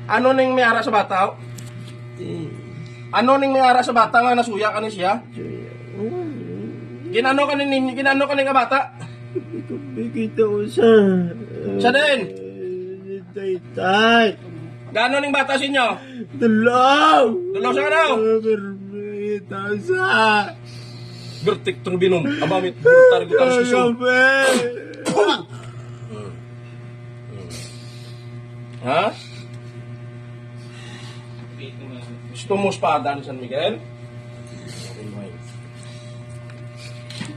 Ano ning may ara sa bata? Ano ning may ara sa bata nga nasuya ka ni siya? Ginano ka ni nga bata? Nakikita ko siya. Siya din. Tay. Gano ning bata sa inyo? Dalaw. Dalaw sa kanaw? Nakikita siya. Bertik tong binom. Abamit butar gutar susu. Ha? Gusto mo espada ni San Miguel?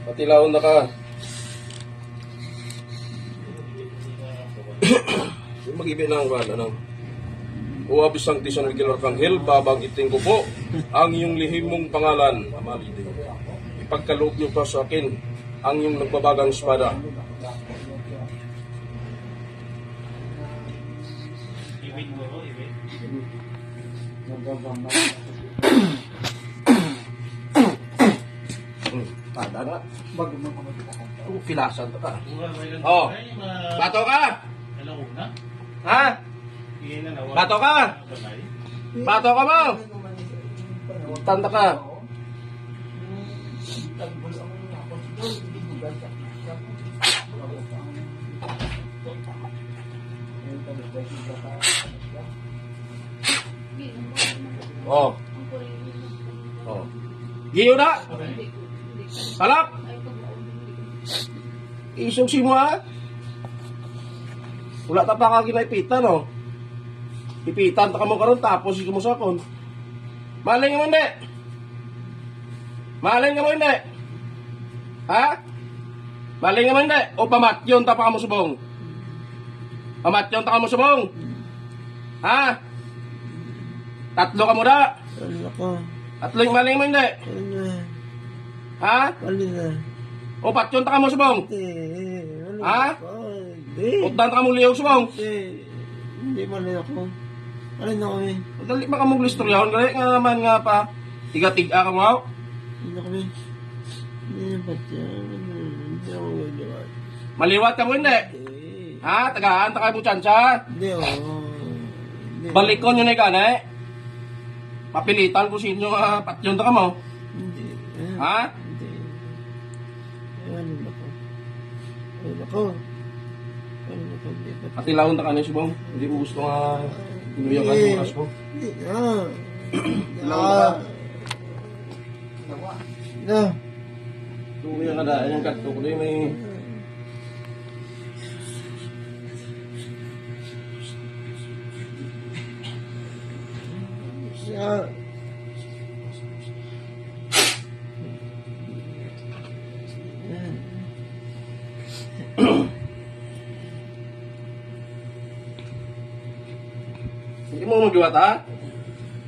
Patilaon na ka. Mag-ibig na ang wala no? Uwabis ang San Miguel Arcangel, babagitin ko po ang iyong lihim mong pangalan. Amalide. Ipagkaloob niyo pa sa akin ang iyong nagbabagang espada. Pada na. Pilasan ka. Oh. Bato ka. Ha? Bato ka. Bato ka mo. Tanda ka. Oh. Oh. Giyo na. Salak. Isog si mo ha. Wala ta pa ka ginaipitan no. Ipitan ta ka mo karon tapos isi mo sakon. Maling mo hindi. Maling mo hindi. Ha? Maling mo hindi. O pamatyon ta pa ka mo subong. Pamatyon ta ka mo subong. Ha? Tatlo ka mo da. Ano ko? Tatlo yung maling mo hindi. Ano? Ha? Ano na? O patyon ta ka mo subong. Ha? Hindi. Utdan ta ka mo liyog subong. Hindi man ako. Ano na kami? Dali ba ka mong listoryahon gali nga naman nga pa tiga-tiga ka mo. Hindi na kami. Hindi na ba't yan? Hindi ako gagawin. Maliwat ka mo hindi. Hindi. Ha? Tagaan ta kayo mo tsansya. Hindi ako. Balikon yun ay gana eh. Papilitan ko sinyo nga patyon ta ka mo. Hindi. Ha? Hindi. Ano na ko? Ano na ko? Ano na ko? Patilawon ta ka na subong. Hindi ko gusto nga inuyang ka sa oras ko. Hindi na. Tilawon ta ka. Na. Tuyang ka dahil yung kanto ko din may... Siya. Hindi mo magiwat ha?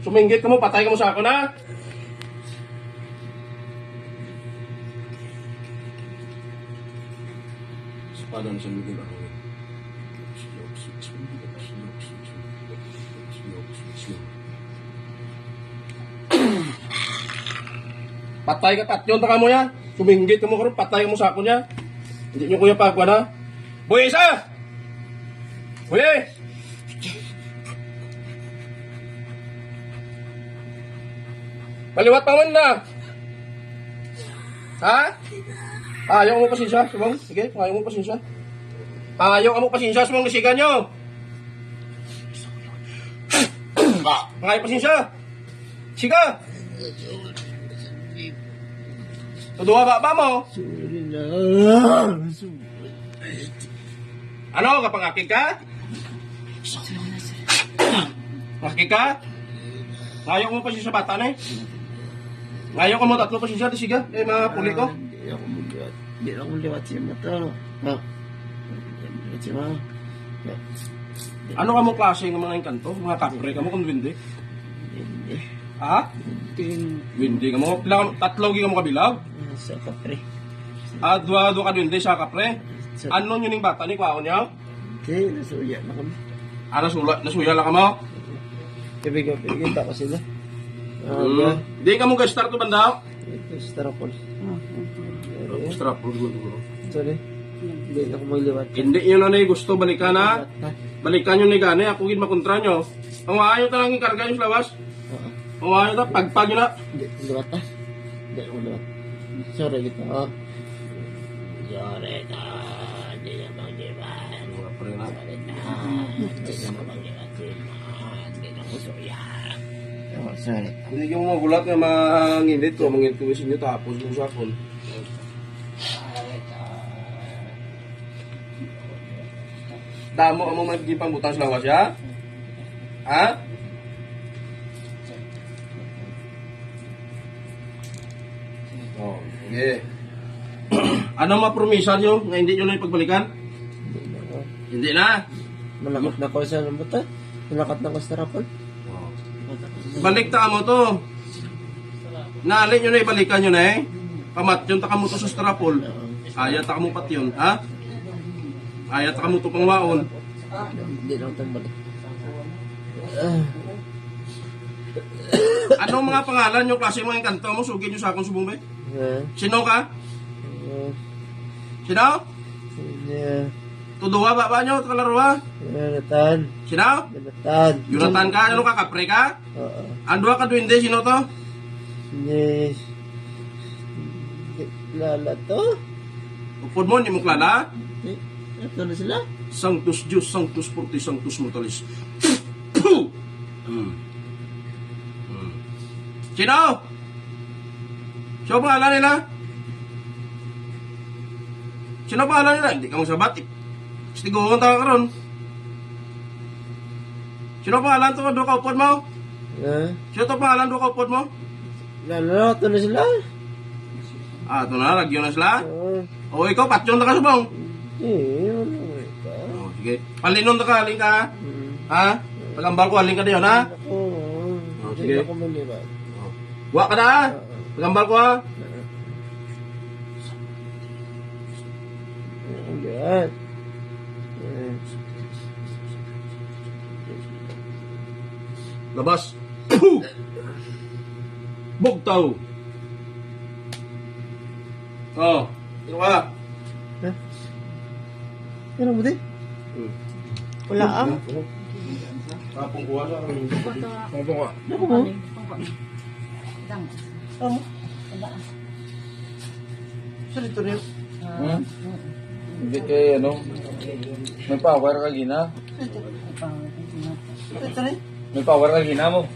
Suminggit ka mo, patay ka mo sa ako na. Espada ni San Miguel ako. Patay ka tatyon ta ka mo ya. Suminggit ka mo karon, patay ka mo sa ako niya. Hindi nyo kuya pagwa na. Boy isa! Boy! Paliwat pa man na. Ha? Ayaw mo pasensya, subong. Sige, ayaw mo pasensya. Ayaw mo pasensya, subong nasigan nyo. Ayaw pasensya. Siga. Tuduwa ba mo? Sorry na. Ano, kapangakig ka? Makikig ka? Ayaw mo pasensya sa bata na eh. Ngayon ko mo tatlo pa siya, siga, eh mga puli ko. Hindi ako magliwat. Hindi ako magliwat siya mata. Ha? Magliwat siya ma. Ano ka mo klase ng mga engkanto? Mga kapre ka mo kung windi? Hindi. Ha? Hindi. Windi ka mo? Tatlo ka mo kabilag? Sa kapre. Dua ka windi sa kapre? Ano yun yung bata ni kwaon niya? Hindi, nasuya na kami. Nasuya lang ka mo? Pibigyan ko sila. Di ka mo ga-start to banda? Ito, strapol. Start po siguro. Sorry. Hindi na ako magliwat. Hindi yun na gusto balikan na. Balikan nyo ni gani, ako gin makontra nyo. Ang maayo talang ikarga nyo sa lawas. Oo. Ang maayo ta, pagpag nyo na. Hindi, liwat ah. Hindi, liwat. Sorry kita. Oh. Sorry ka. Hindi na mag-iwan. Mga pre na. Sorry ka. Hindi na mag-iwan. Hindi na gusto yan. Oh, sorry. Hindi yung magulat nga manginit ko, mangintuisin nyo tapos yung sakon. Damo ang mga magiging pambutang sa lawas, ya? Ha? Oh, sige. Ano mapromisa nyo na hindi nyo na ipagbalikan? Hindi na ako. Hindi na. Malakot na ko sa lambot ah. Malakot na ko sa rapol. Balik ta mo to. Naalin nyo na ibalikan nyo na eh. Pamat yun taka mo to sa strapol. Ayat taka mo pat yun, ha? Ayat taka mo to pang waon. Hindi na ako tagbalik. Anong mga pangalan yung klase mga kanto mo? Sugin nyo sa akong subong ba? Sino ka? Sino? Tuduwa ba nyo? Kalaruwa? Jonathan. Sino? Jonathan. Jonathan ka? Ano ka? Kapre ka? Oo. Andua ka duwinde? Sino to? Hindi. Lala to? Upod mo, hindi mo klala? Ito na sila? Sanctus Diyos, Sanctus Forte, Sanctus Mortalis. Sino? Sino pangalan nila? Sino pangalan nila? Hindi ka mo sabat. Stiguhon tayo ka ron. Sino pangalan to? Doon ka upod mo? Sino to pangalan doon ka upod mo? Lala, ito na sila? Ah, ito na, lagyo na sila. Oo. O ikaw, patyon na ka subong. Ano ito? O, sige. Palinon na ka, haling ka. Ha? Pagambal ko, haling ka diyon, ha? Ako. sige. Hindi ako malibat. Wa ka na, ha? Pagambal ko, ha? Yan. Labas. Bugtaw. Oh, sino ka? Ano mo din? Wala ang. Kapong kuha sa akin. Ano mo? Ano mo? Oh. Saan ito rin? Hindi kay ano, may power ka gina. Ito rin? May power ka gina mo.